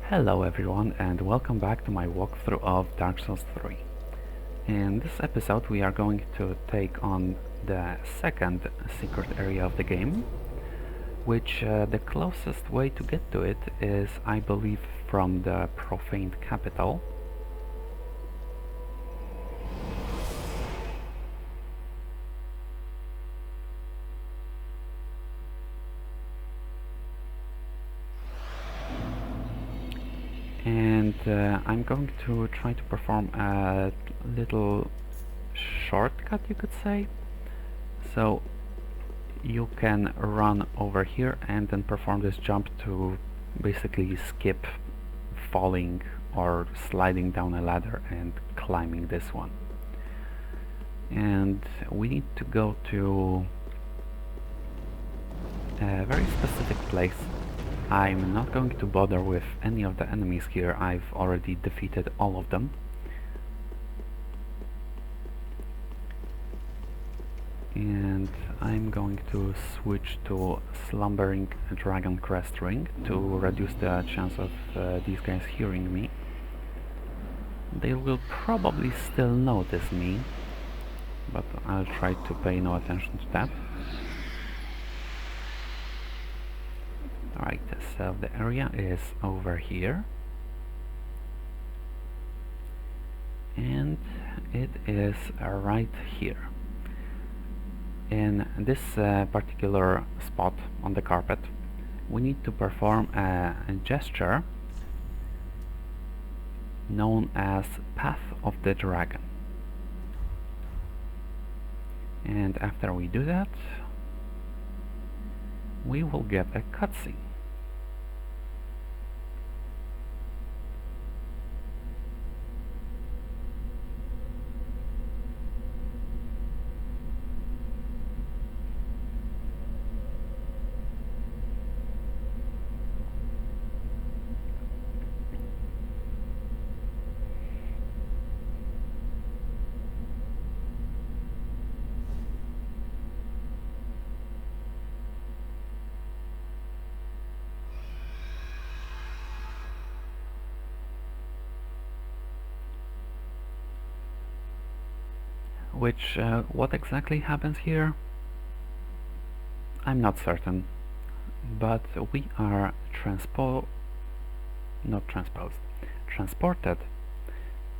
Hello everyone and welcome back to my walkthrough of Dark Souls 3. In this episode we are going to take on the second secret area of the game, which the closest way to get to it is, I believe, from the profaned capital. And I'm going to try to perform a little shortcut, you could say. So you can run over here and then perform this jump to basically skip falling or sliding down a ladder and climbing this one. And we need to go to a very specific place. I'm not going to bother with any of the enemies here, I've already defeated all of them. And I'm going to switch to Slumbering Dragon Crest Ring to reduce the chance of these guys hearing me. They will probably still notice me, but I'll try to pay no attention to that. Alright, so the area is over here, and it is right here. In this particular spot on the carpet, we need to perform a gesture known as Path of the Dragon. And after we do that, we will get a cutscene. What exactly happens here, I'm not certain, but we are transported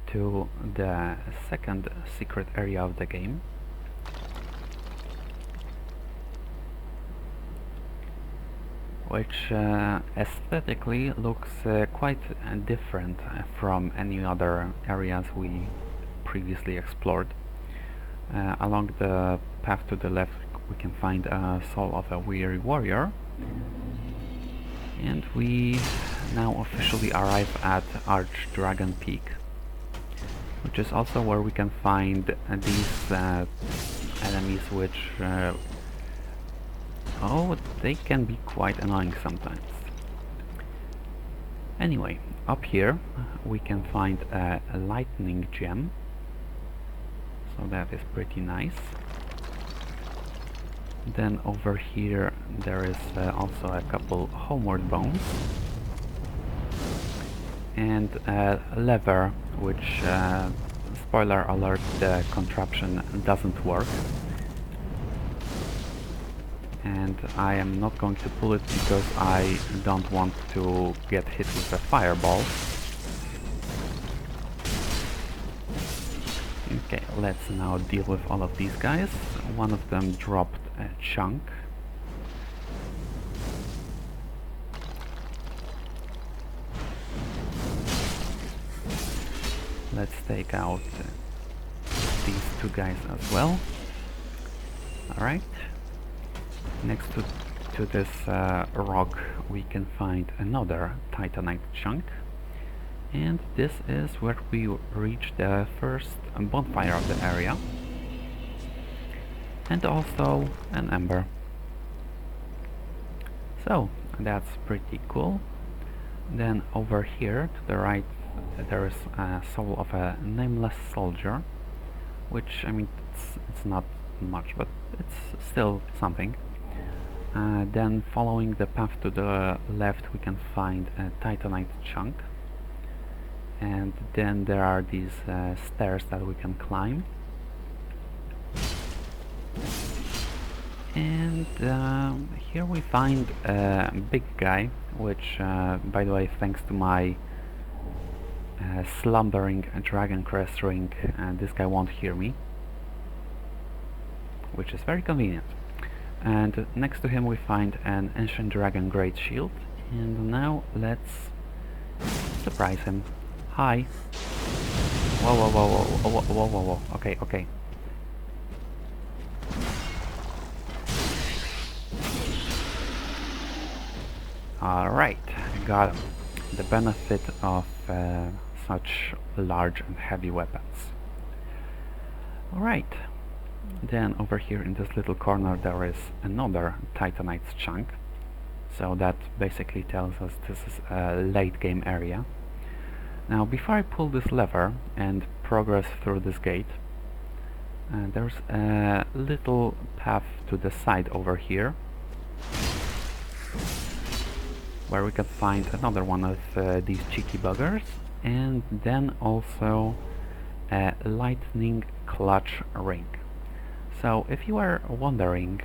to the second secret area of the game, which aesthetically looks quite different from any other areas we previously explored. Along the path to the left we can find a soul of a weary warrior, and we now officially arrive at Archdragon Peak, which is also where we can find these enemies, which they can be quite annoying sometimes. Anyway, up here we can find a lightning gem, so that is pretty nice. Then over here there is also a couple homeward bones and a lever, which, spoiler alert, the contraption doesn't work, and I am not going to pull it because I don't want to get hit with a fireball. Okay, let's now deal with all of these guys. One of them dropped a chunk. Let's take out these two guys as well. Alright. Next to this rock we can find another titanite chunk. And this is where we reach the first bonfire of the area, and also an ember. So that's pretty cool. Then over here to the right there is a soul of a nameless soldier, which, I mean, it's not much, but it's still something. Then following the path to the left we can find a titanite chunk, and then there are these stairs that we can climb. And here we find a big guy, which by the way, thanks to my slumbering dragon crest ring, this guy won't hear me, which is very convenient. And next to him we find an ancient dragon great shield, and now let's surprise him. Hi. Whoa, whoa, whoa, whoa, whoa, whoa, whoa, whoa. Okay, okay. Alright, got him. The benefit of such large and heavy weapons. Alright, then over here in this little corner there is another titanite chunk, so that basically tells us this is a late game area. Now before I pull this lever and progress through this gate, there's a little path to the side over here where we can find another one of these cheeky buggers, and then also a lightning clutch ring. So if you are wondering,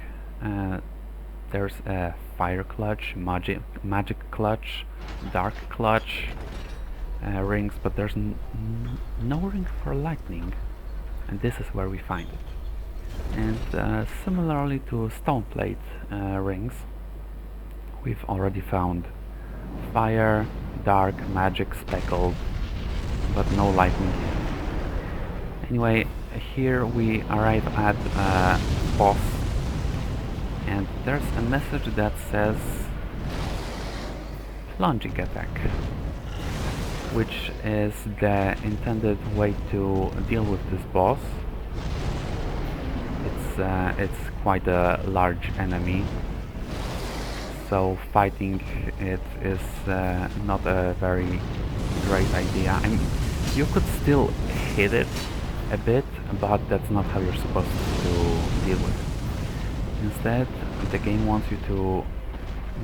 there's a fire clutch, magic clutch, dark clutch rings, but there's no ring for lightning, and this is where we find it. And similarly to stone plate rings, we've already found fire, dark, magic, speckled, but no lightning. Anyway, here we arrive at a boss, and there's a message that says plunging attack, which is the intended way to deal with this boss. It's quite a large enemy, so fighting it is not a very great idea. I mean, you could still hit it a bit, but that's not how you're supposed to deal with it. Instead, the game wants you to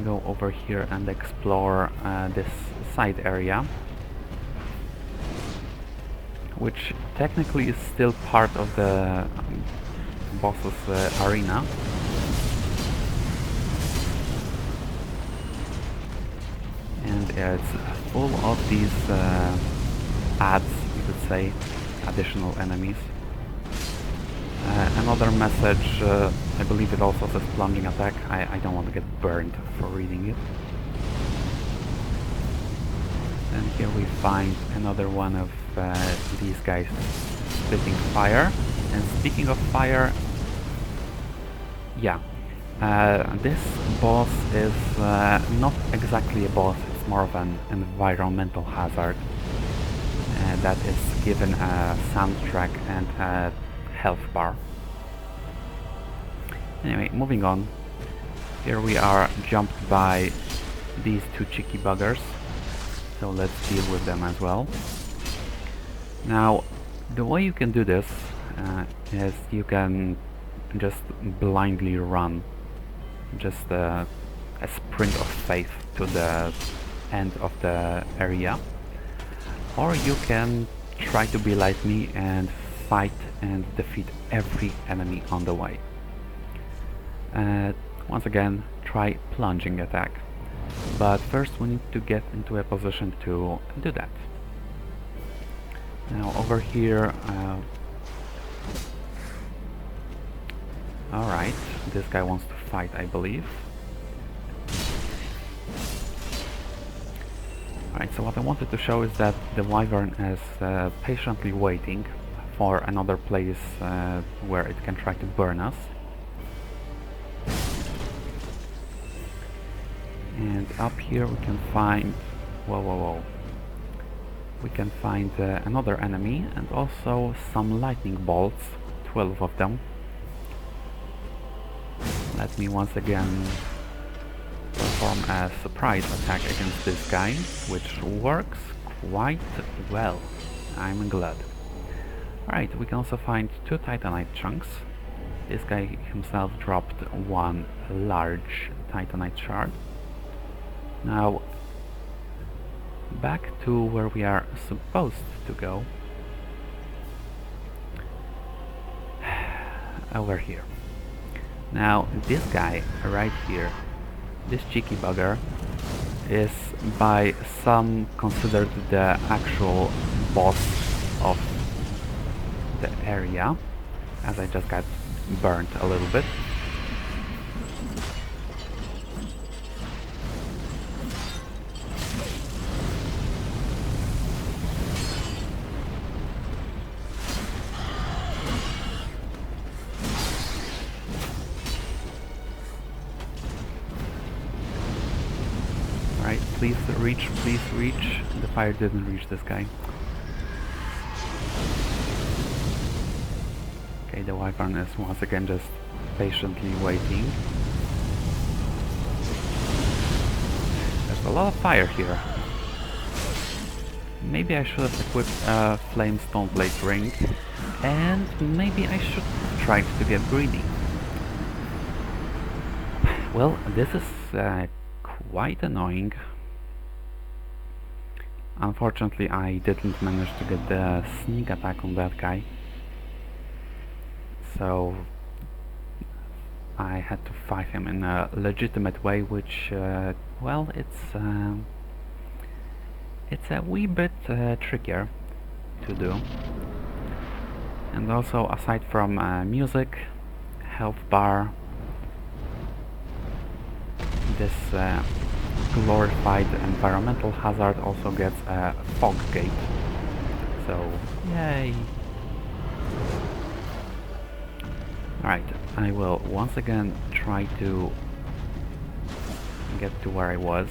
go over here and explore this side area, which technically is still part of the boss's arena. And it's full of these adds, you could say, additional enemies. Another message, I believe it also says plunging attack. I don't want to get burned for reading it. And here we find another one of these guys spitting fire. And speaking of fire, yeah, this boss is not exactly a boss, it's more of an environmental hazard that is given a soundtrack and a health bar. Anyway, moving on. Here we are jumped by these two cheeky buggers, so let's deal with them as well. Now, the way you can do this is you can just blindly run, just a sprint of faith to the end of the area, or you can try to be like me and fight and defeat every enemy on the way. Once again, try plunging attack, but first we need to get into a position to do that. Now over here, alright, this guy wants to fight, I believe. Alright, so what I wanted to show is that the Wyvern is patiently waiting for another place where it can try to burn us. And up here we can find... whoa, whoa, whoa. We can find another enemy and also some lightning bolts, 12 of them. Let me once again perform a surprise attack against this guy, which works quite well. I'm glad. Alright, we can also find two titanite chunks. This guy himself dropped one large titanite shard. Now, back to where we are supposed to go. Over here. Now, this guy right here, this cheeky bugger, is by some considered the actual boss of the area, as I just got burnt a little bit. Alright, please reach, please reach. The fire didn't reach this guy. Okay, the Wyvern is once again just patiently waiting. There's a lot of fire here. Maybe I should have equipped a Flame Stoneblade ring, and maybe I should try to get greedy. Well, this is quite annoying. Unfortunately, I didn't manage to get the sneak attack on that guy. So I had to fight him in a legitimate way, which, well, it's a wee bit trickier to do. And also, aside from music, health bar, this glorified environmental hazard also gets a fog gate. So, yay! Alright, I will once again try to get to where I was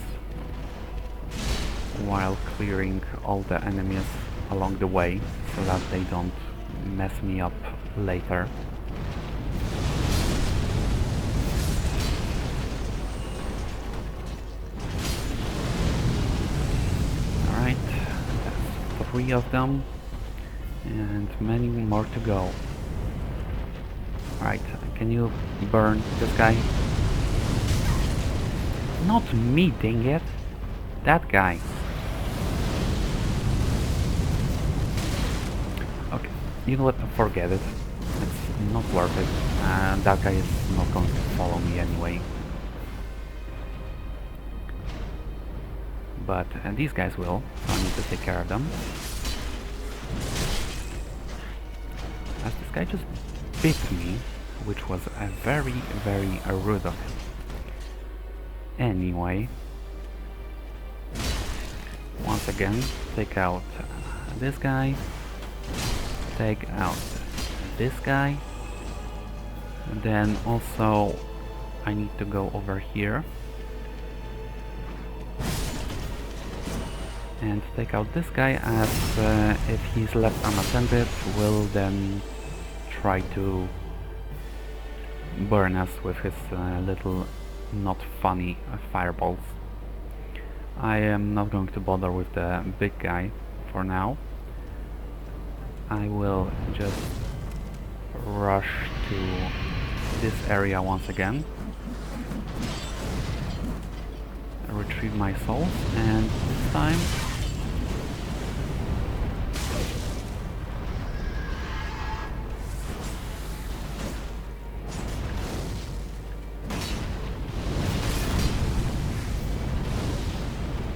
while clearing all the enemies along the way so that they don't mess me up later. Alright, that's 3 of them and many more to go. Alright, can you burn this guy? Not me, dang it! That guy! Okay, you know what, forget it. It's not worth it. That guy is not going to follow me anyway. But these guys will, so I need to take care of them. As this guy just bit me, which was a very, very rude of him. Anyway, once again, take out this guy, take out this guy, and then also I need to go over here and take out this guy, as if he's left unattended, will then try to burn us with his little not funny fireballs. I am not going to bother with the big guy for now. I will just rush to this area once again, retrieve my souls, and this time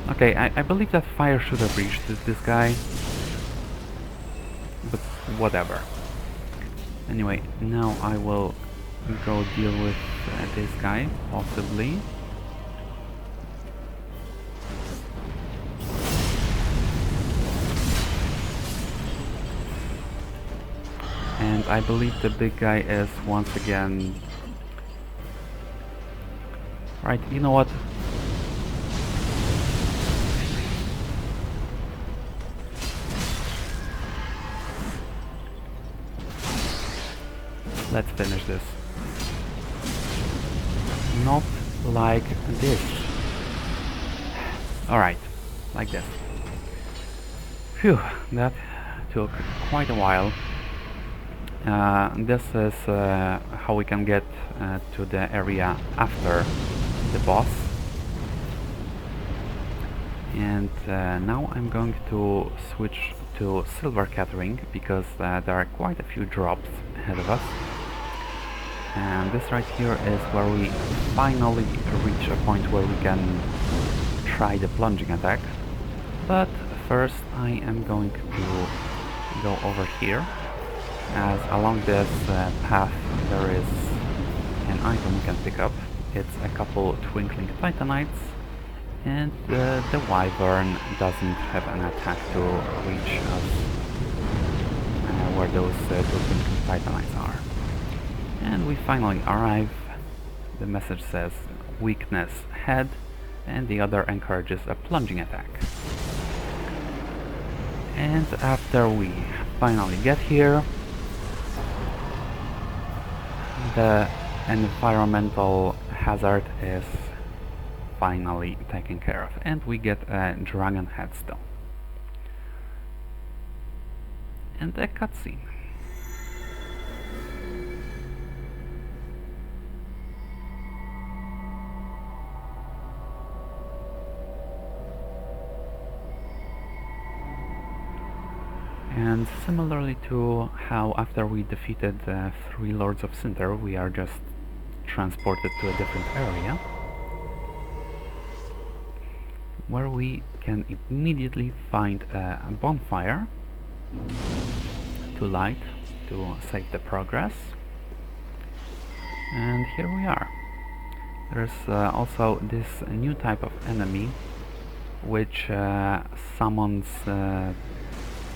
okay, I believe that fire should have reached this guy, but whatever. Anyway, now I will go deal with this guy, possibly. And I believe the big guy is once again... Right, you know what? Let's finish this. Not like this. Alright, like this. Phew, that took quite a while. This is how we can get to the area after the boss. And now I'm going to switch to Silver Ring because there are quite a few drops ahead of us. And this right here is where we finally reach a point where we can try the plunging attack. But first I am going to go over here, as along this path there is an item we can pick up. It's a couple twinkling titanites, and the wyvern doesn't have an attack to reach us where those two twinkling titanites are. And we finally arrive. The message says weakness head, and the other encourages a plunging attack. And after we finally get here, the environmental hazard is finally taken care of, and we get a dragon headstone and a cutscene. And similarly to how after we defeated the 3 Lords of Cinder, we are just transported to a different area, where we can immediately find a bonfire to light, to save the progress. And here we are. There's also this new type of enemy which summons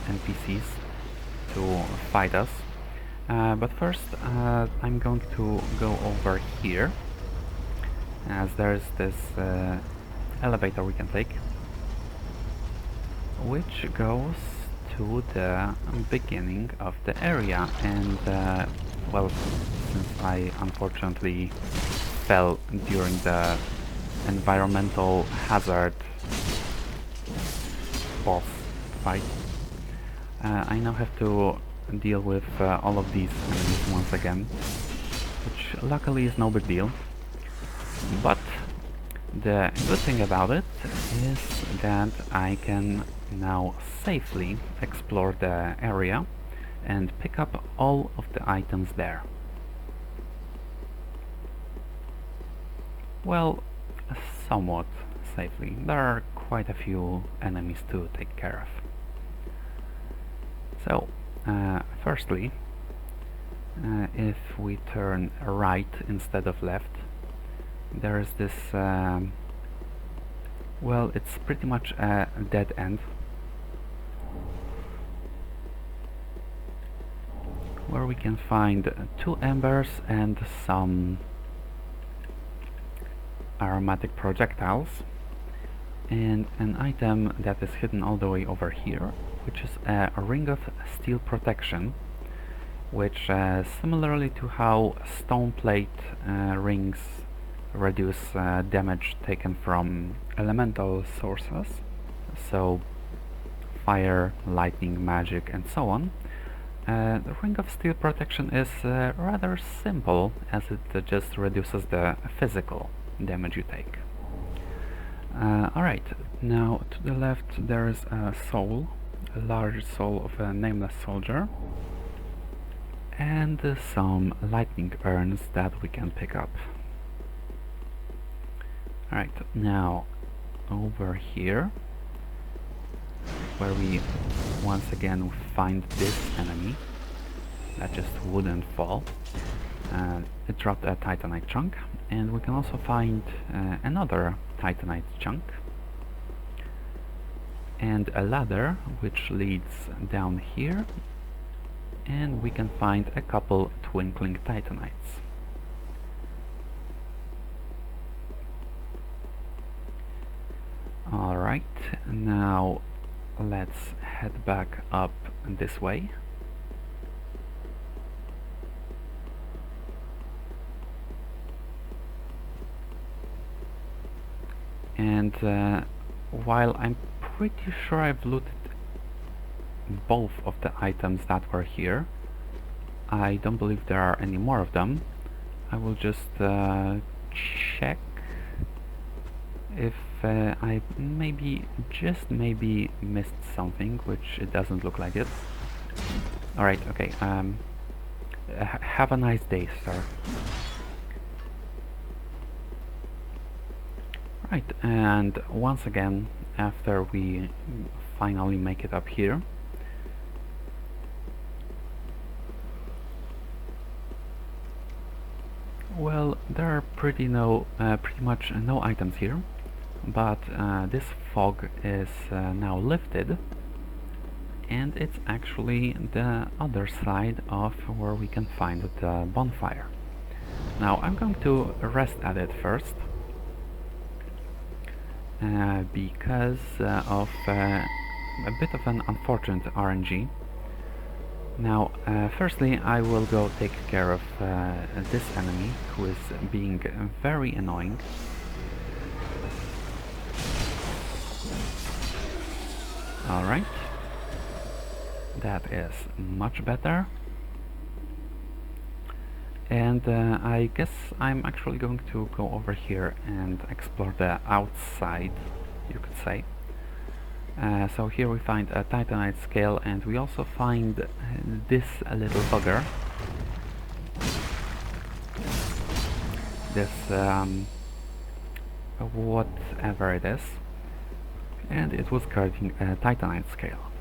NPCs to fight us. But first I'm going to go over here, as there's this elevator we can take, which goes to the beginning of the area. And well, since I unfortunately fell during the environmental hazard boss fight, I now have to deal with all of these enemies once again, which luckily is no big deal. But the good thing about it is that I can now safely explore the area and pick up all of the items there. Well, somewhat safely. There are quite a few enemies to take care of. So, firstly, if we turn right instead of left, there is this, well, it's pretty much a dead end, where we can find 2 embers and some aromatic projectiles, and an item that is hidden all the way over here, which is a ring of steel protection, which similarly to how stone plate rings reduce damage taken from elemental sources, so fire, lightning, magic and so on, the ring of steel protection is rather simple, as it just reduces the physical damage you take. Alright, now to the left there is a soul, a large soul of a nameless soldier, and some lightning urns that we can pick up. Alright, now over here, where we once again find this enemy that just wouldn't fall. It dropped a titanite chunk, and we can also find another titanite chunk and a ladder which leads down here, and we can find a couple twinkling titanites. Alright, now let's head back up this way. And while I'm pretty sure I've looted both of the items that were here, I don't believe there are any more of them. I will just check if I just maybe missed something, which it doesn't look like it. Alright, okay, have a nice day, sir. Right, and once again, after we finally make it up here, well, there are pretty much no items here, but this fog is now lifted, and it's actually the other side of where we can find the bonfire. Now I'm going to rest at it first, because of a bit of an unfortunate RNG. Now, firstly, I will go take care of this enemy, who is being very annoying. Alright, that is much better. And I guess I'm actually going to go over here and explore the outside, you could say. So here we find a Titanite scale, and we also find this little bugger. This whatever it is. And it was guarding a Titanite scale.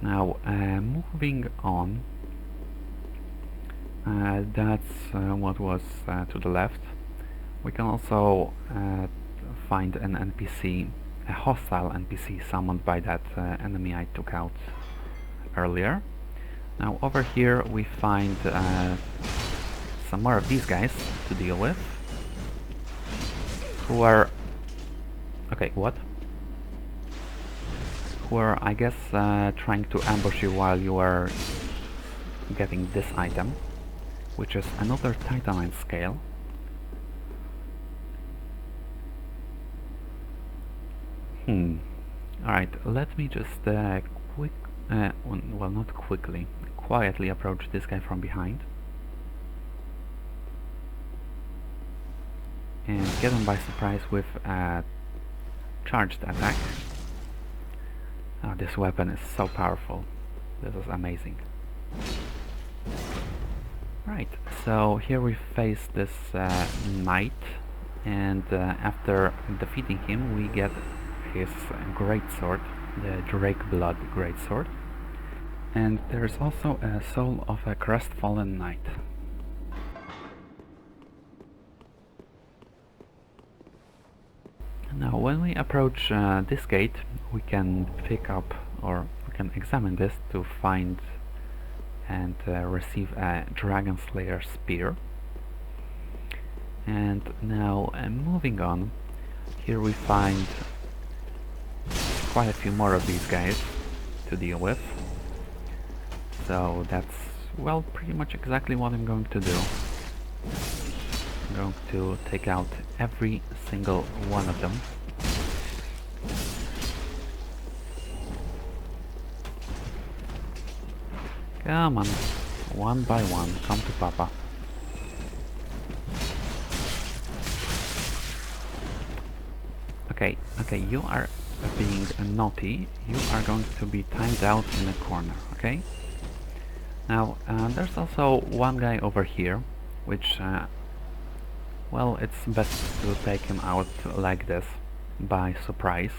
Now, moving on, that's what was to the left. We can also find an NPC, a hostile NPC summoned by that enemy I took out earlier. Now, over here we find some more of these guys to deal with, who are... okay, what? Who are, I guess, trying to ambush you while you are getting this item, which is another Titanite scale. Alright, let me just well, not quickly, quietly approach this guy from behind and get him by surprise with a charged attack. Oh, this weapon is so powerful. This is amazing. Right, so here we face this knight, and after defeating him we get his great sword, the Drake Blood great sword, and there's also a soul of a crestfallen knight. Now when we approach this gate, we can pick up, or we can examine this to find and receive a Dragon Slayer spear. And now moving on, here we find quite a few more of these guys to deal with. So that's, well, pretty much exactly what I'm going to do. I'm going to take out every single one of them. Come on, one by one, come to Papa. Okay, you are being naughty. You are going to be timed out in a corner, okay? Now, there's also one guy over here, which, well, it's best to take him out like this, by surprise.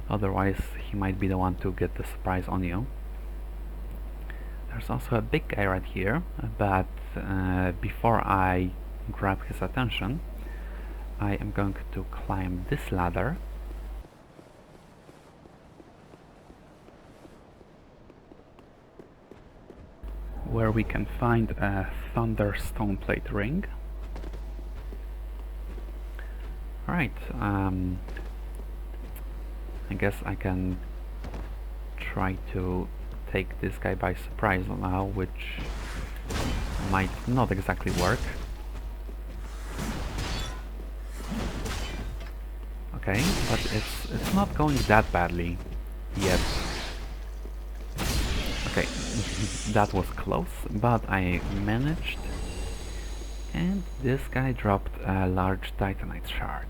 Otherwise, he might be the one to get the surprise on you. There's also a big guy right here, but before I grab his attention, I am going to climb this ladder. Where we can find a Thunderstone Plate ring. Alright, I guess I can try to take this guy by surprise now, which might not exactly work. Okay, but it's not going that badly. yet. Okay, that was close, but I managed. And this guy dropped a large titanite shard.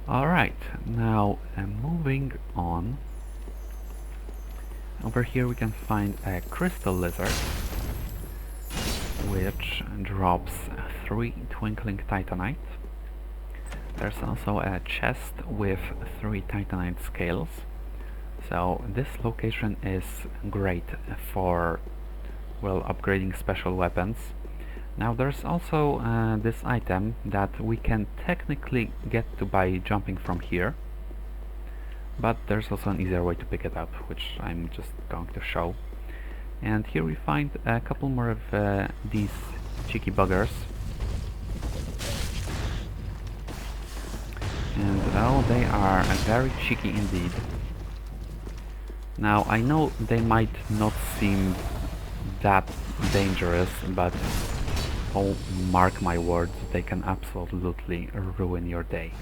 Alright, now moving on. Over here we can find a crystal lizard, which drops 3 twinkling titanite. There's also a chest with 3 titanite scales. So this location is great for, well, upgrading special weapons. Now there's also this item that we can technically get to by jumping from here, but there's also an easier way to pick it up, which I'm just going to show. And here we find a couple more of these cheeky buggers. And oh, they are very cheeky indeed. Now I know they might not seem that dangerous, but oh, mark my words, they can absolutely ruin your day.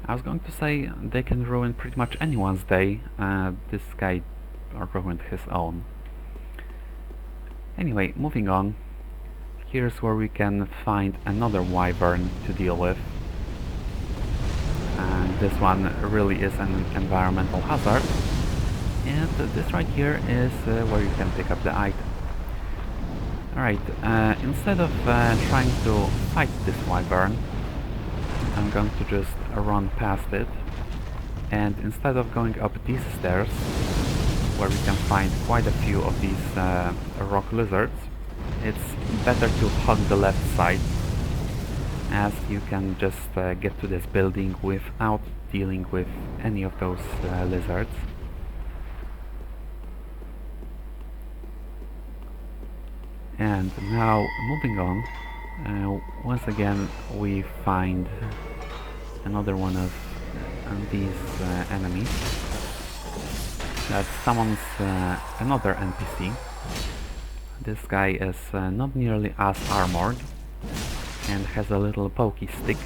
I was going to say they can ruin pretty much anyone's day. This guy ruined his own. Anyway, moving on. Here's where we can find another wyvern to deal with. And this one really is an environmental hazard. And this right here is where you can pick up the item. Alright, instead of trying to fight this wyvern, I'm going to just run past it. And instead of going up these stairs, where we can find quite a few of these rock lizards, it's better to hug the left side, as you can just get to this building without dealing with any of those lizards. And now, moving on, once again we find another one of these enemies that summons another NPC. This guy is not nearly as armored and has a little pokey stick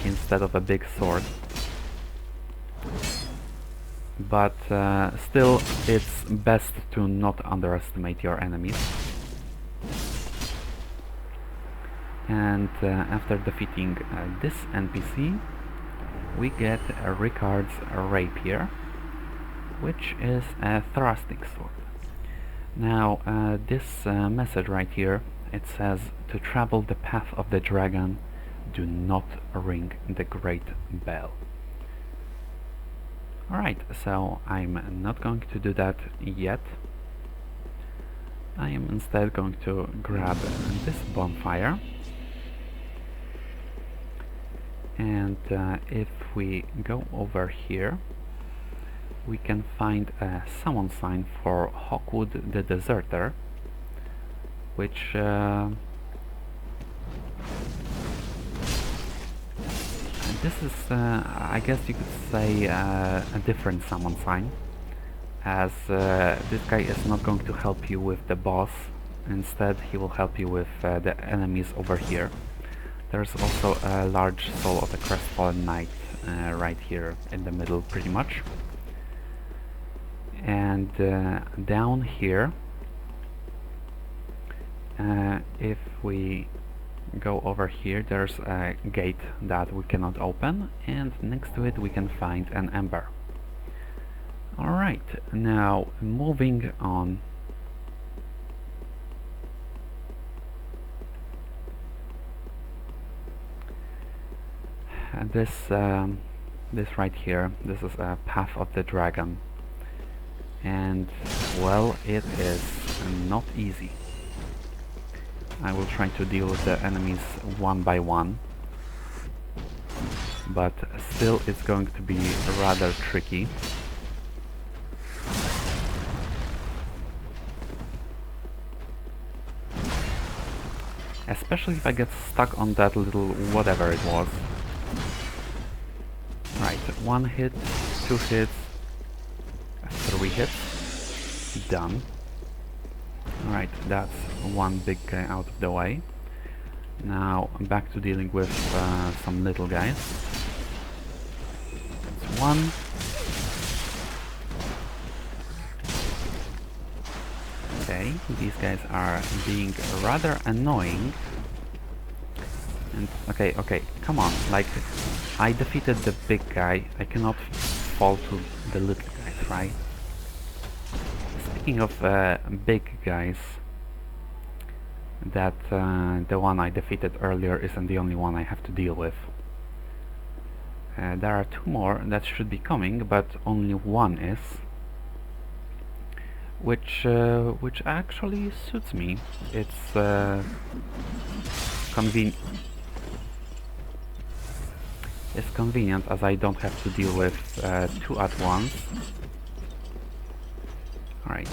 instead of a big sword. But still, it's best to not underestimate your enemies. And after defeating this NPC, we get Ricard's Rapier, which is a thrusting sword. Now, this message right here, it says, to travel the path of the dragon, do not ring the great bell. Alright, so I'm not going to do that yet. I am instead going to grab this bonfire. And if we go over here, we can find a summon sign for Hawkwood the Deserter, which this is, I guess you could say, a different summon sign, as this guy is not going to help you with the boss. Instead, he will help you with the enemies over here. There's also a large soul of a crestfallen knight right here in the middle, pretty much. And down here, if we go over here, there's a gate that we cannot open, and next to it we can find an ember. Alright, now moving on. This right here, this is a Path of the Dragon. And, well, it is not easy. I will try to deal with the enemies one by one, but still it's going to be rather tricky. Especially if I get stuck on that little whatever it was. Right, 1 hit, 2 hits, 3 hits, done. Alright, that's one big guy out of the way. Now back to dealing with some little guys. That's 1. Okay, these guys are being rather annoying. And okay, come on, like, I defeated the big guy, I cannot fall to the little guys, right? Speaking of big guys, that the one I defeated earlier isn't the only one I have to deal with. There are 2 more that should be coming, but only 1 is. Which actually suits me. It's It's convenient as I don't have to deal with 2 at once. Alright,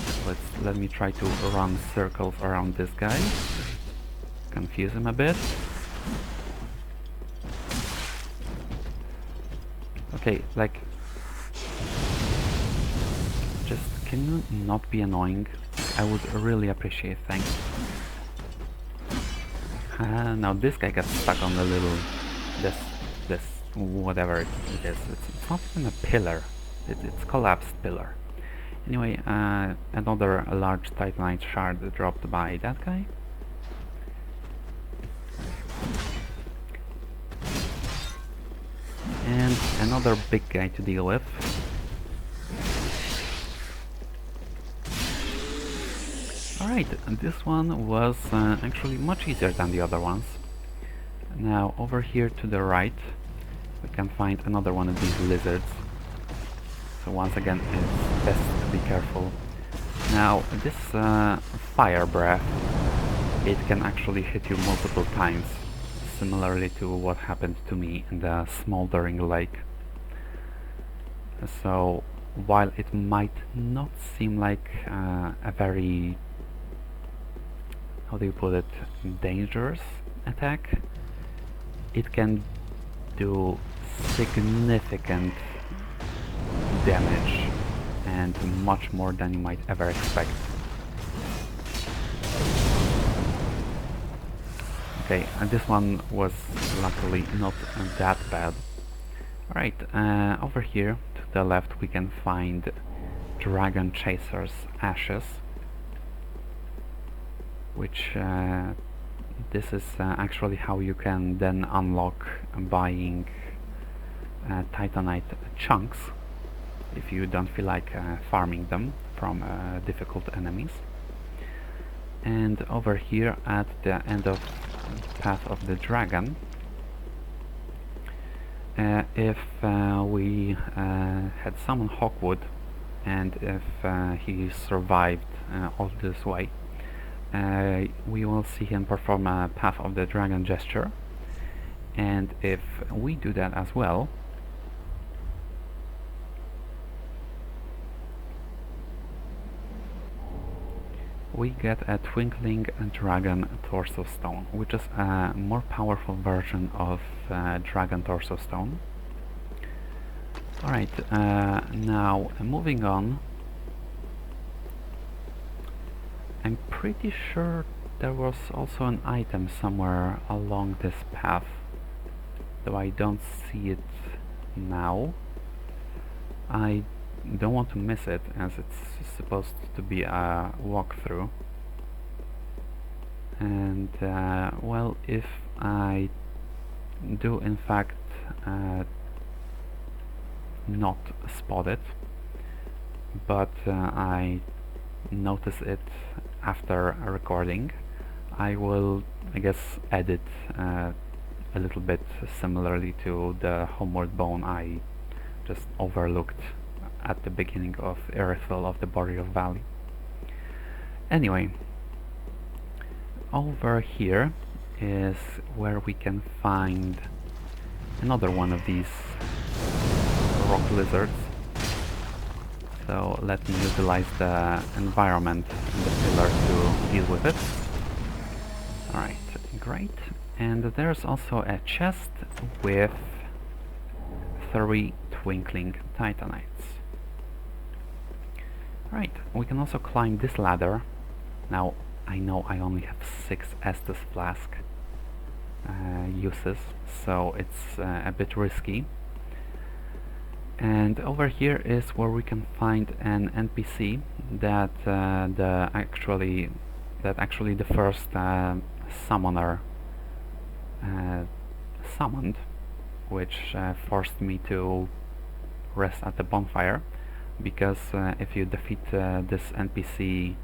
let me try to run circles around this guy. Confuse him a bit. Okay, like, just can you not be annoying? I would really appreciate, thanks. Now this guy gets stuck on the little, this whatever it is. It's not even a pillar. It's collapsed pillar. Anyway, another large titanite shard dropped by that guy. And another big guy to deal with. Alright, this one was actually much easier than the other ones. Now over here to the right we can find another one of these lizards. So once again it's best to be careful. Now this fire breath, it can actually hit you multiple times, similarly to what happened to me in the smoldering lake. So while it might not seem like a very, how do you put it, dangerous attack, it can do significant damage and much more than you might ever expect. Okay, and this one was luckily not that bad. Alright, over here to the left we can find Dragon Chaser's ashes, which this is actually how you can then unlock buying titanite chunks if you don't feel like farming them from difficult enemies. And over here at the end of Path of the Dragon, if we had summoned Hawkwood and if he survived all this way, we will see him perform a Path of the Dragon gesture, and if we do that as well, we get a Twinkling Dragon Torso Stone, which is a more powerful version of Dragon Torso Stone. Alright, now moving on. I'm pretty sure there was also an item somewhere along this path, though I don't see it now. I don't want to miss it, as it's supposed to be a walkthrough. And well, if I do in fact not spot it, but I notice it after recording, I will, I guess, edit a little bit similarly to the Homeward Bone I just overlooked at the beginning of Erythel of the Boreal Valley. Anyway, over here is where we can find another one of these rock lizards. So let me utilize the environment and the pillar to deal with it. Alright, great. And there's also a chest with 3 twinkling titanites. Right, we can also climb this ladder. Now, I know I only have 6 Estus Flask uses, so it's a bit risky. And over here is where we can find an NPC that actually the first summoner summoned, which forced me to rest at the bonfire, because if you defeat this NPC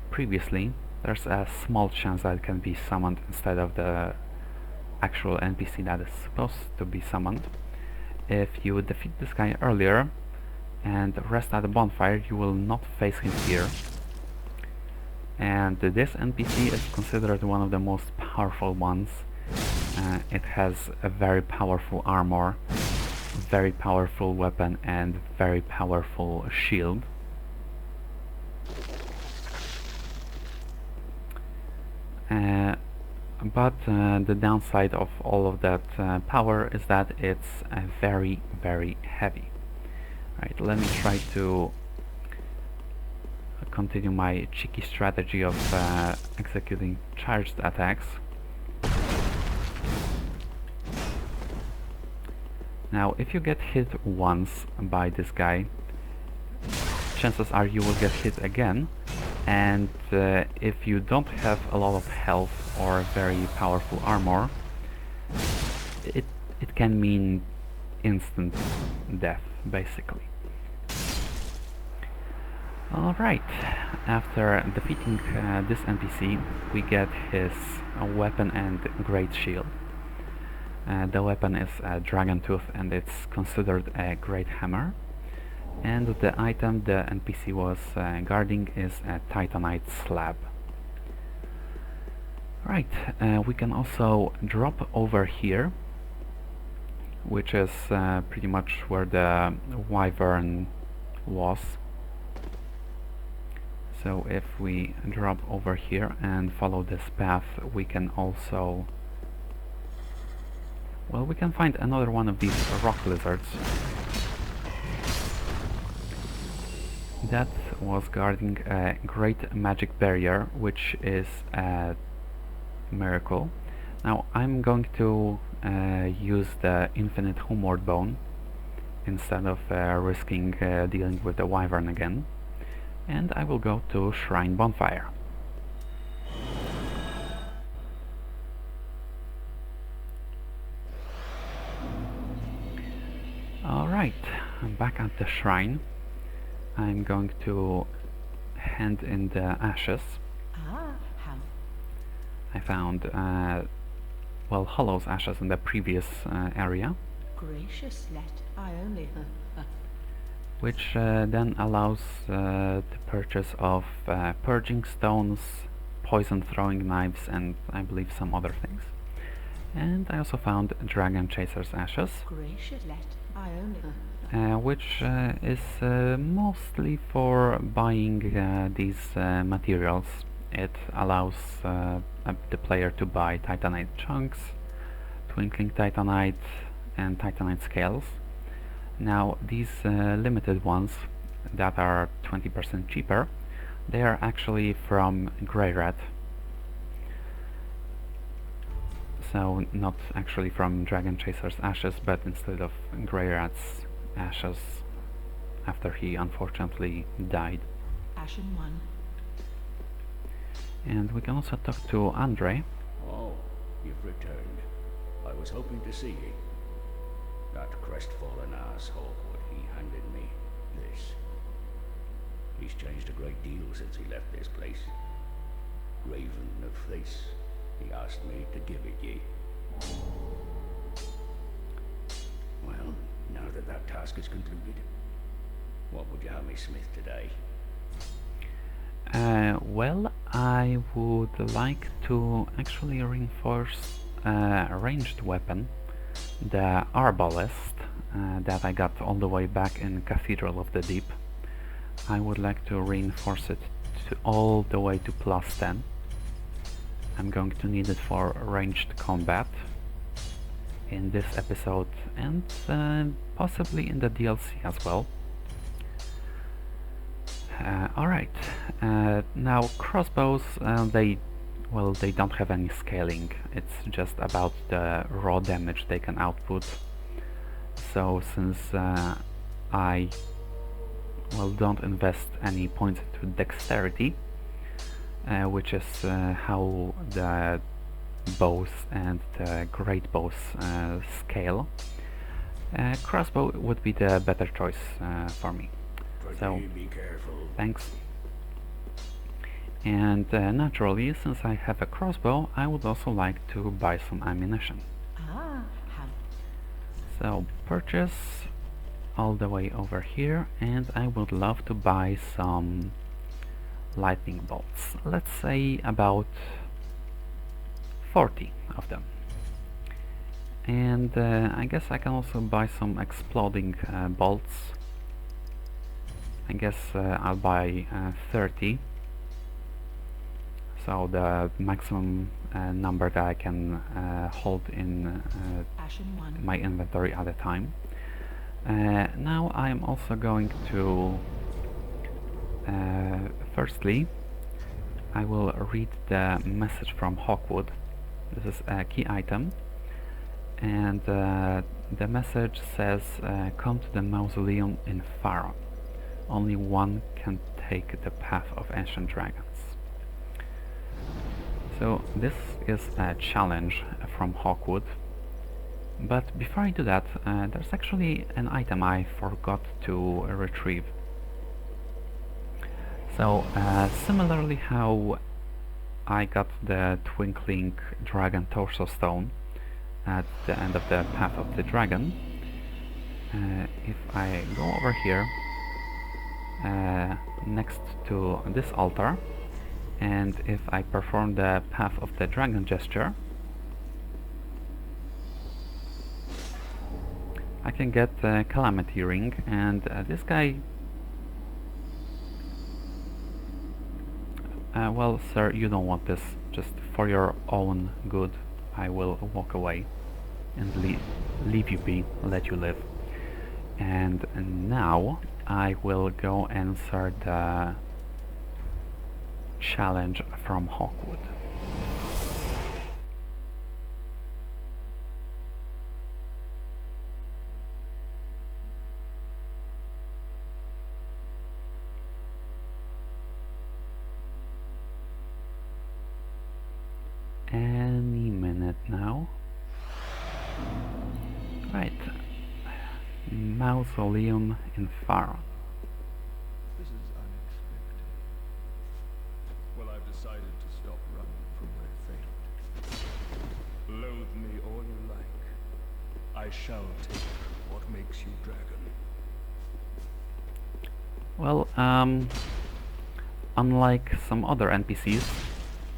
previously, there's a small chance that it can be summoned instead of the actual NPC that is supposed to be summoned. If you defeat this guy earlier and rest at the bonfire, you will not face him here. And this NPC is considered one of the most powerful ones. It has a very powerful armor, very powerful weapon, and very powerful shield. But the downside of all of that power is that it's very, very heavy. Right, let me try to continue my cheeky strategy of executing charged attacks. Now, if you get hit once by this guy, chances are you will get hit again, and if you don't have a lot of health or very powerful armor, it can mean instant death, basically. Alright, after defeating this NPC, we get his weapon and great shield. The weapon is a dragon tooth, and it's considered a great hammer. And the item the NPC was guarding is a titanite slab. Right, we can also drop over here, which is pretty much where the wyvern was. So if we drop over here and follow this path, we can also... well, we can find another one of these rock lizards that was guarding a great magic barrier, which is a miracle. Now I'm going to use the infinite homeward bone instead of risking dealing with the wyvern again, and I will go to Shrine Bonfire. Alright, I'm back at the shrine. I'm going to hand in the ashes. I found, well, Hollow's ashes in the previous area. Gracious, let I only... which then allows the purchase of purging stones, poison throwing knives, and I believe some other things. And I also found Dragon Chaser's ashes, Gracious, let I only... which is mostly for buying these materials. It allows the player to buy titanite chunks, twinkling titanite, and titanite scales. Now these limited ones that are 20% cheaper, they are actually from Grey Rat. So not actually from Dragon Chaser's ashes, but instead of Grey Rat's ashes after he unfortunately died. Ashen one. And we can also talk to Andre. Oh, you've returned. I was hoping to see you. That crestfallen ass Hawkwood, he handed me this. He's changed a great deal since he left this place. Graven of face, he asked me to give it ye. Well, now that that task is concluded, what would you have me smith today? Well, I would like to actually reinforce a ranged weapon, the Arbalest, that I got all the way back in Cathedral of the Deep. I would like to reinforce it to all the way to +10. I'm going to need it for ranged combat, in this episode and possibly in the DLC as well. Alright, now crossbows, they don't have any scaling. It's just about the raw damage they can output. So since I don't invest any points into dexterity, which is how the bows and the great bows scale, crossbow would be the better choice for me. So, Be careful. thanks. And naturally, since I have a crossbow, I would also like to buy some ammunition. Ah, how So, purchase all the way over here, and I would love to buy some lightning bolts. Let's say about 40 of them. And I guess I can also buy some exploding bolts. I guess I'll buy 30. So the maximum number that I can hold in Ashen one. my inventory at a time. Now I'm also going to firstly I will read the message from Hawkwood. This is a key item, and the message says come to the mausoleum in Firelink. Only one can take the path of ancient dragons. So this is a challenge from Hawkwood. But before I do that, there's actually an item I forgot to retrieve. So, similarly how I got the Twinkling Dragon Torso Stone at the end of the Path of the Dragon, if I go over here, next to this altar, and if I perform the Path of the Dragon gesture, I can get the Calamity Ring, and this guy... well, sir, you don't want this. Just for your own good, I will walk away and leave you be, let you live. And now I will go answer the challenge from Hawkwood. Any minute now. Right. Mausoleum in Firelink. This is unexpected. Well, I've decided to stop running from my fate. Loathe me all you like. I shall take what makes you dragon. Well, unlike some other NPCs,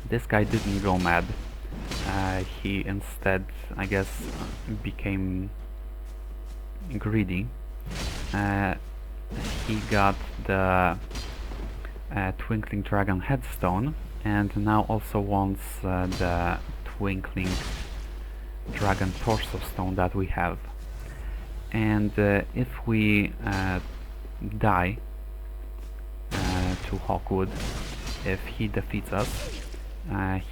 this guy didn't go mad. He instead, I guess, became greedy. He got the Twinkling Dragon Headstone, and now also wants the Twinkling Dragon Torso Stone that we have. And if we die to Hawkwood, if he defeats us,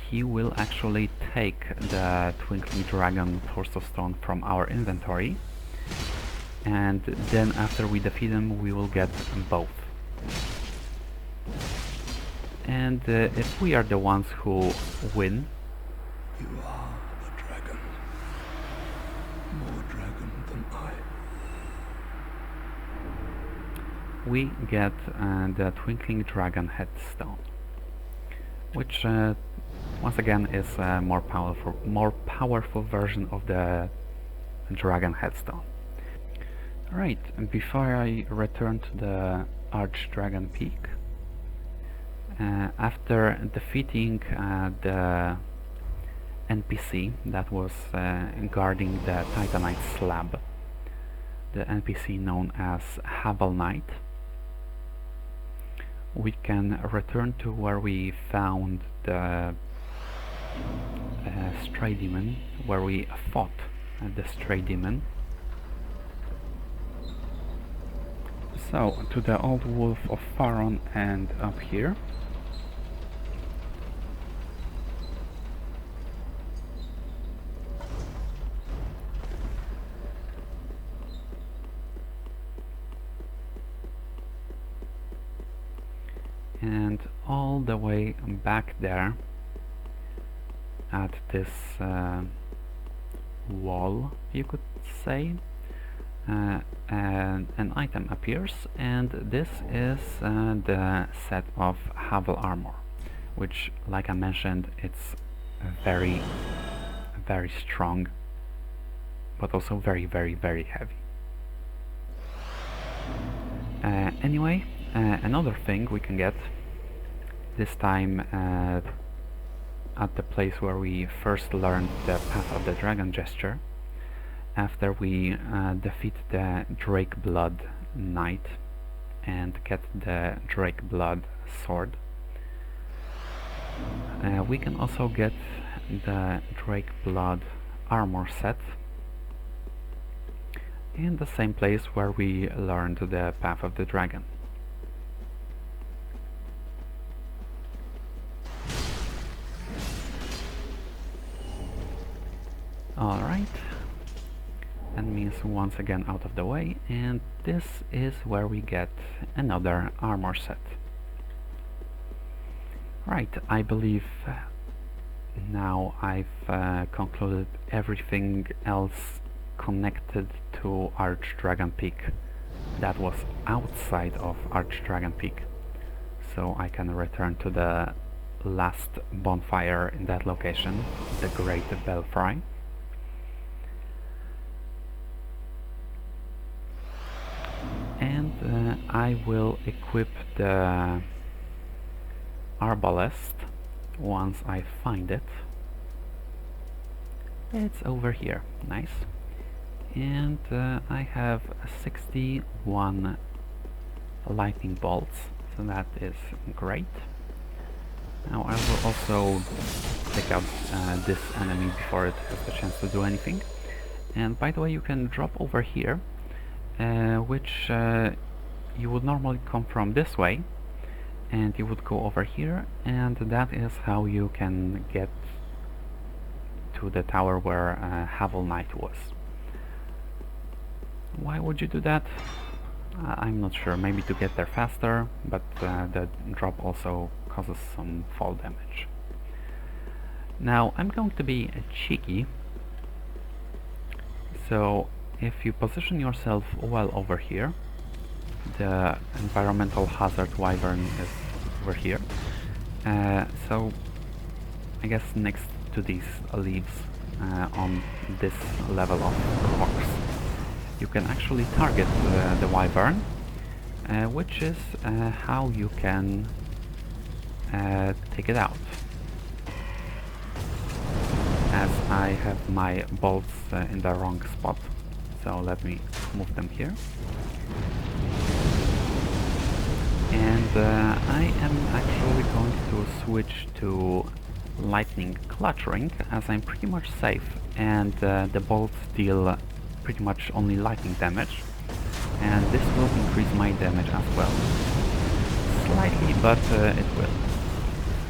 he will actually take the Twinkling Dragon Torso Stone from our inventory, and then after we defeat him we will get both. And if we are the ones who win, You are a dragon. More dragon than I. we get the Twinkling Dragon Headstone, which once again is a more powerful version of the Dragon Headstone. Right, before I return to the Archdragon Peak, after defeating the NPC that was guarding the Titanite slab, the NPC known as Havel Knight, we can return to where we found the Stray Demon, where we fought the stray demon. So, to the Old Wolf of Faron and up here. And all the way back there at this wall, you could say, and an item appears, and this is the set of Havel armor, which, like I mentioned, it's very, very strong, but also very, very, very heavy. Anyway, another thing we can get, this time at the place where we first learned the Path of the Dragon gesture, after we defeat the Drake Blood Knight and get the Drake Blood sword. We can also get the Drake Blood armor set in the same place where we learned the Path of the Dragon. Alright, enemies once again out of the way, and this is where we get another armor set. Right, I believe now I've concluded everything else connected to Archdragon Peak that was outside of Archdragon Peak, so I can return to the last bonfire in that location, the Great Belfry. And I will equip the arbalest once I find it. It's over here, nice. And I have 61 lightning bolts, so that is great. Now I will also take out this enemy before it has the chance to do anything. And by the way, you can drop over here, which you would normally come from this way, and you would go over here, and that is how you can get to the tower where Havel Knight was. Why would you do that? I'm not sure, maybe to get there faster, but the drop also causes some fall damage. Now I'm going to be cheeky, so if you position yourself well over here, the environmental hazard wyvern is over here, so I guess next to these leaves on this level of rocks, you can actually target the wyvern, which is how you can take it out. As I have my bolts in the wrong spot, so let me move them here. And I am actually going to switch to Lightning Clutch Ring, as I'm pretty much safe, and the bolts deal pretty much only lightning damage, and this will increase my damage as well. Slightly, but it will.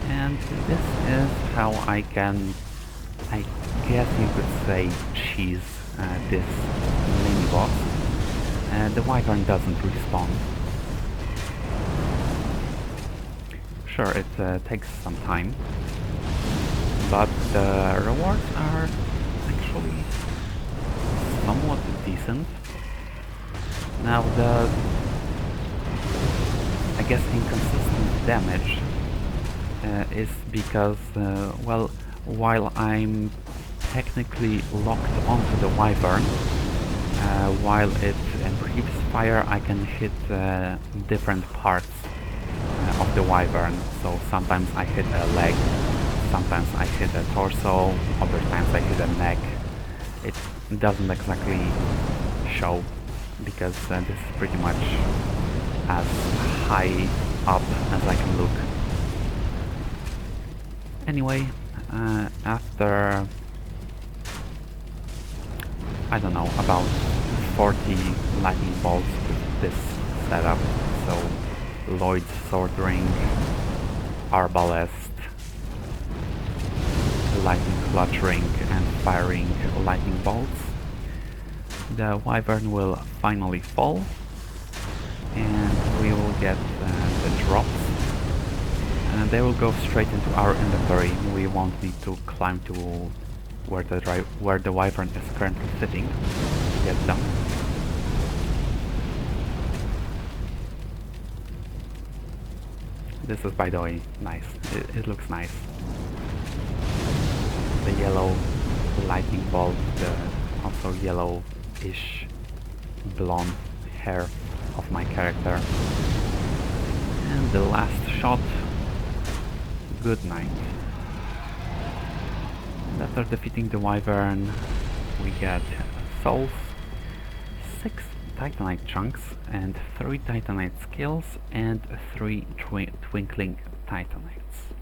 And this is how I can, I guess you could say, cheese this mini-boss. The wyvern doesn't respawn. Sure, it takes some time, but the rewards are actually somewhat decent. Now the, I guess, inconsistent damage is because, well, while I'm technically locked onto the wyvern, while it breathes fire, I can hit different parts of the wyvern. So sometimes I hit a leg, sometimes I hit a torso, other times I hit a neck. It doesn't exactly show, because this is pretty much as high up as I can look. Anyway, after I don't know, about 40 lightning bolts with this setup. So Lloyd's Sword Ring, Arbalest, Lightning Clutch Ring and Firing Lightning Bolts. The Wyvern will finally fall and we will get the drops. And they will go straight into our inventory. We won't need to climb to where the Wyvern is currently sitting to get them. This is, by the way, nice. It looks nice. The yellow lightning bolt, the also yellowish blonde hair of my character. And the last shot. Good night. And after defeating the Wyvern, we get souls, 6 Titanite chunks, and 3 Titanite skills, and 3 Twinkling Titanites.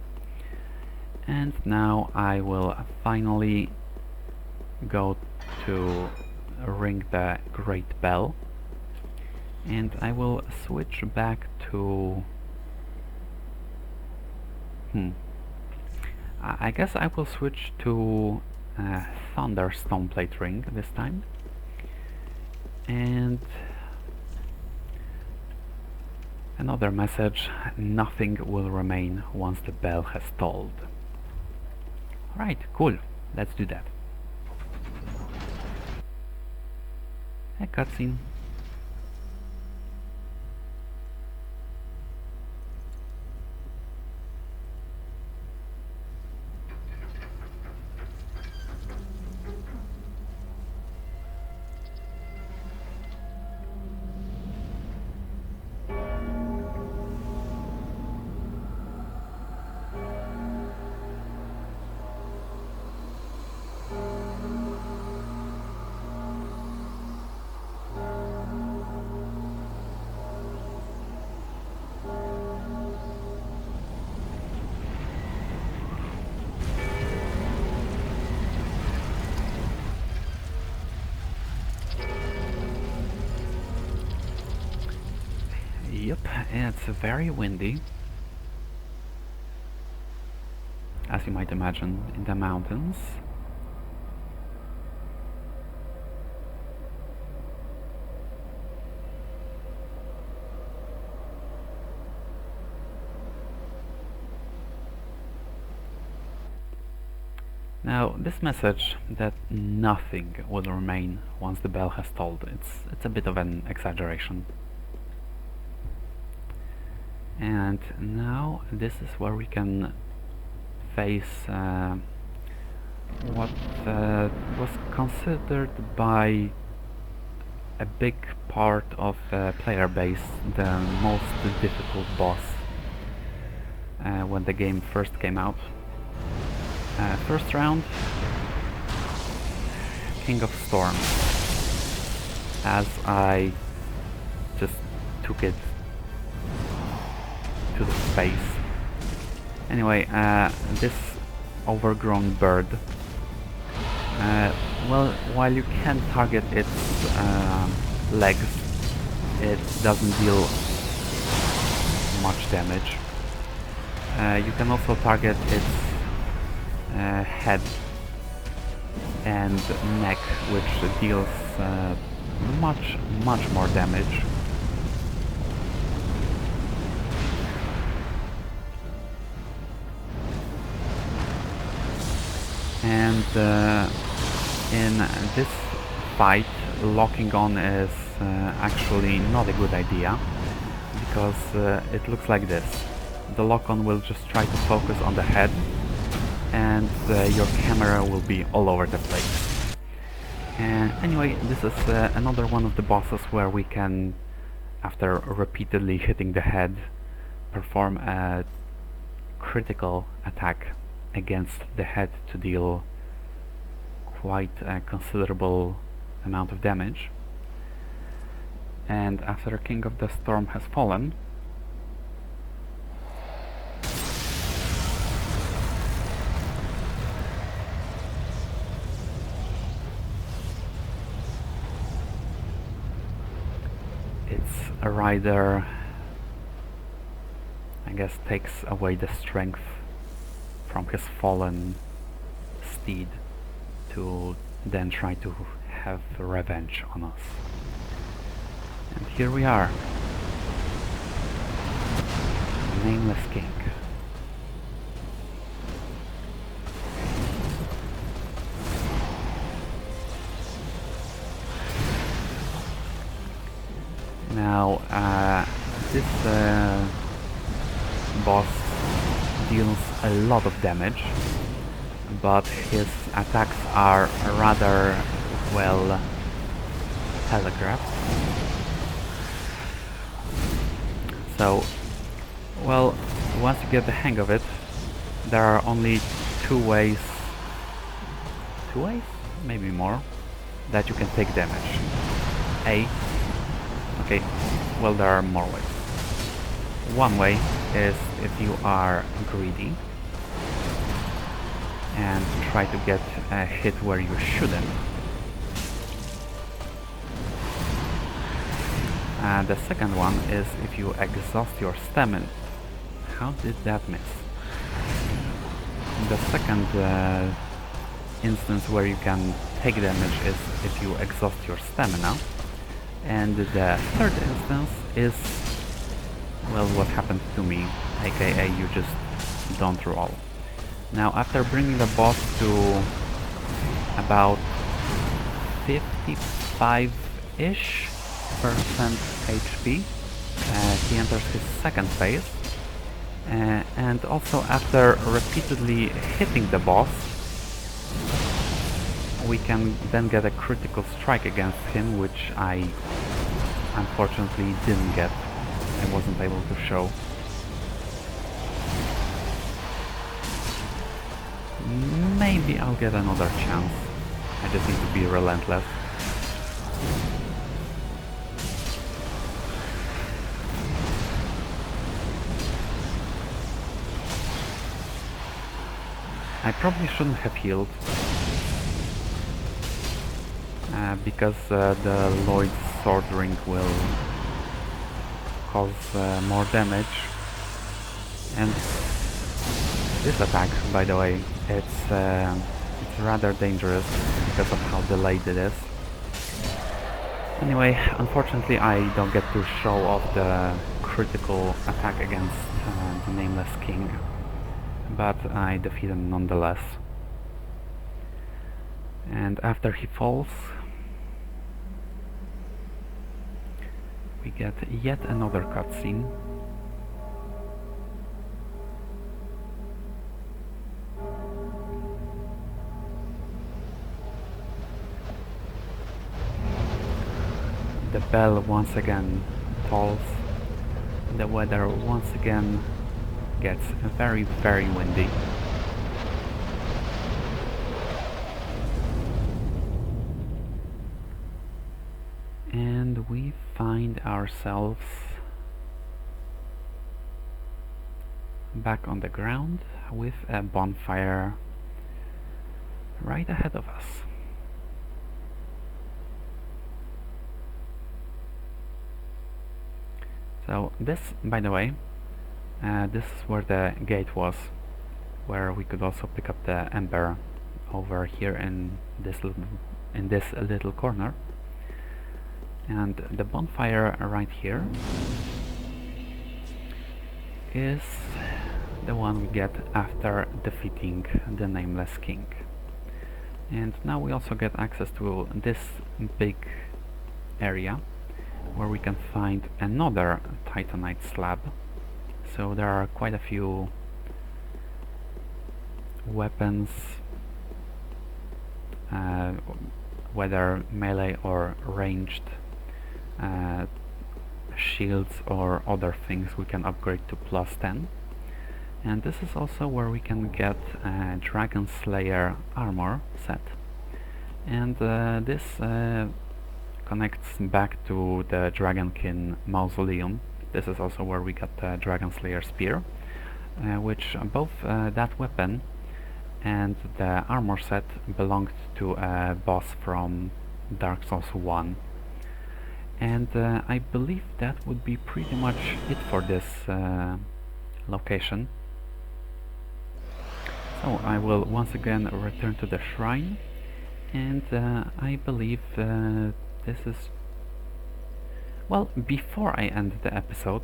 And now I will finally go to ring the Great Bell, and I will switch back to... I guess I will switch to Thunderstone Plate Ring this time. And another message: nothing will remain once the bell has tolled. Alright, cool. Let's do that. A cutscene. Yep, it's very windy, as you might imagine, in the mountains. Now, this message that nothing will remain once the bell has tolled, it's a bit of an exaggeration. And now this is where we can face what was considered by a big part of the player base the most difficult boss when the game first came out. First round, King of Storms, as I just took it to the face. Anyway, this overgrown bird, well, while you can target its legs, it doesn't deal much damage. You can also target its head and neck, which deals much more damage. And in this fight, locking on is actually not a good idea, because it looks like this. The lock-on will just try to focus on the head, and your camera will be all over the place. And anyway, this is another one of the bosses where we can, after repeatedly hitting the head, perform a critical attack against the head to deal quite a considerable amount of damage. And after King of the Storm has fallen, its rider, I guess, takes away the strength from his fallen steed to then try to have revenge on us. And here we are. Nameless King. Now, this boss deals a lot of damage, but his attacks are rather well telegraphed. So, well, once you get the hang of it, there are only two ways, maybe more, that you can take damage. Okay, well, there are more ways. One way is if you are greedy and try to get a hit where you shouldn't. The second one is if you exhaust your stamina. How did that miss? The second instance where you can take damage is if you exhaust your stamina. And the third instance is, well, what happened to me, aka you just don't roll. Now, after bringing the boss to about 55-ish % HP, he enters his second phase, and also after repeatedly hitting the boss, we can then get a critical strike against him, which I unfortunately didn't get. I wasn't able to show. Maybe I'll get another chance. I just need to be relentless. I probably shouldn't have healed. Because the Lloyd's Sword Ring will cause more damage. And this attack, by the way, it's rather dangerous because of how delayed it is. Anyway, unfortunately I don't get to show off the critical attack against the Nameless King, but I defeat him nonetheless. And after he falls, we get yet another cutscene. The bell once again tolls. The weather once again gets very, very windy. And we find ourselves back on the ground with a bonfire right ahead of us. So this, by the way, this is where the gate was, where we could also pick up the ember over here in this little corner. And the bonfire right here is the one we get after defeating the Nameless King. And now we also get access to this big area where we can find another titanite slab. So there are quite a few weapons, whether melee or ranged, shields or other things we can upgrade to +10. And this is also where we can get a Dragon Slayer armor set. And this connects back to the Dragonkin Mausoleum. This is also where we got the Dragon Slayer spear, which both that weapon and the armor set belonged to a boss from Dark Souls 1. And I believe that would be pretty much it for this location. So I will once again return to the shrine, and I believe this is... Well, before I end the episode,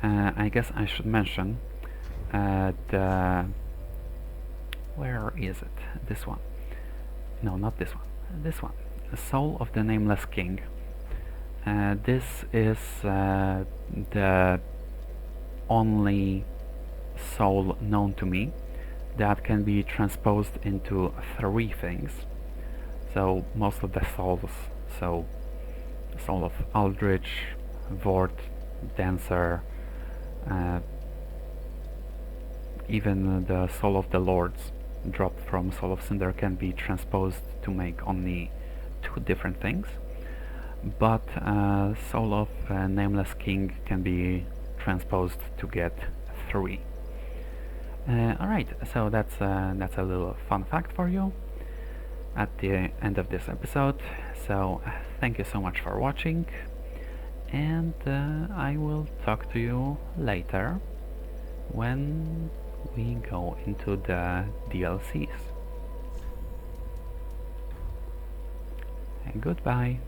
I guess I should mention the... Where is it? This one. No, not this one. This one. The Soul of the Nameless King. This is the only soul known to me that can be transposed into 3 things. So most of the souls, so Soul of Aldrich, Vort, Dancer, even the Soul of the Lords dropped from Soul of Cinder can be transposed to make only 2 different things. But Soul of Nameless King can be transposed to get 3. Alright, so that's a little fun fact for you at the end of this episode. So thank you so much for watching, and I will talk to you later when we go into the DLCs. And goodbye.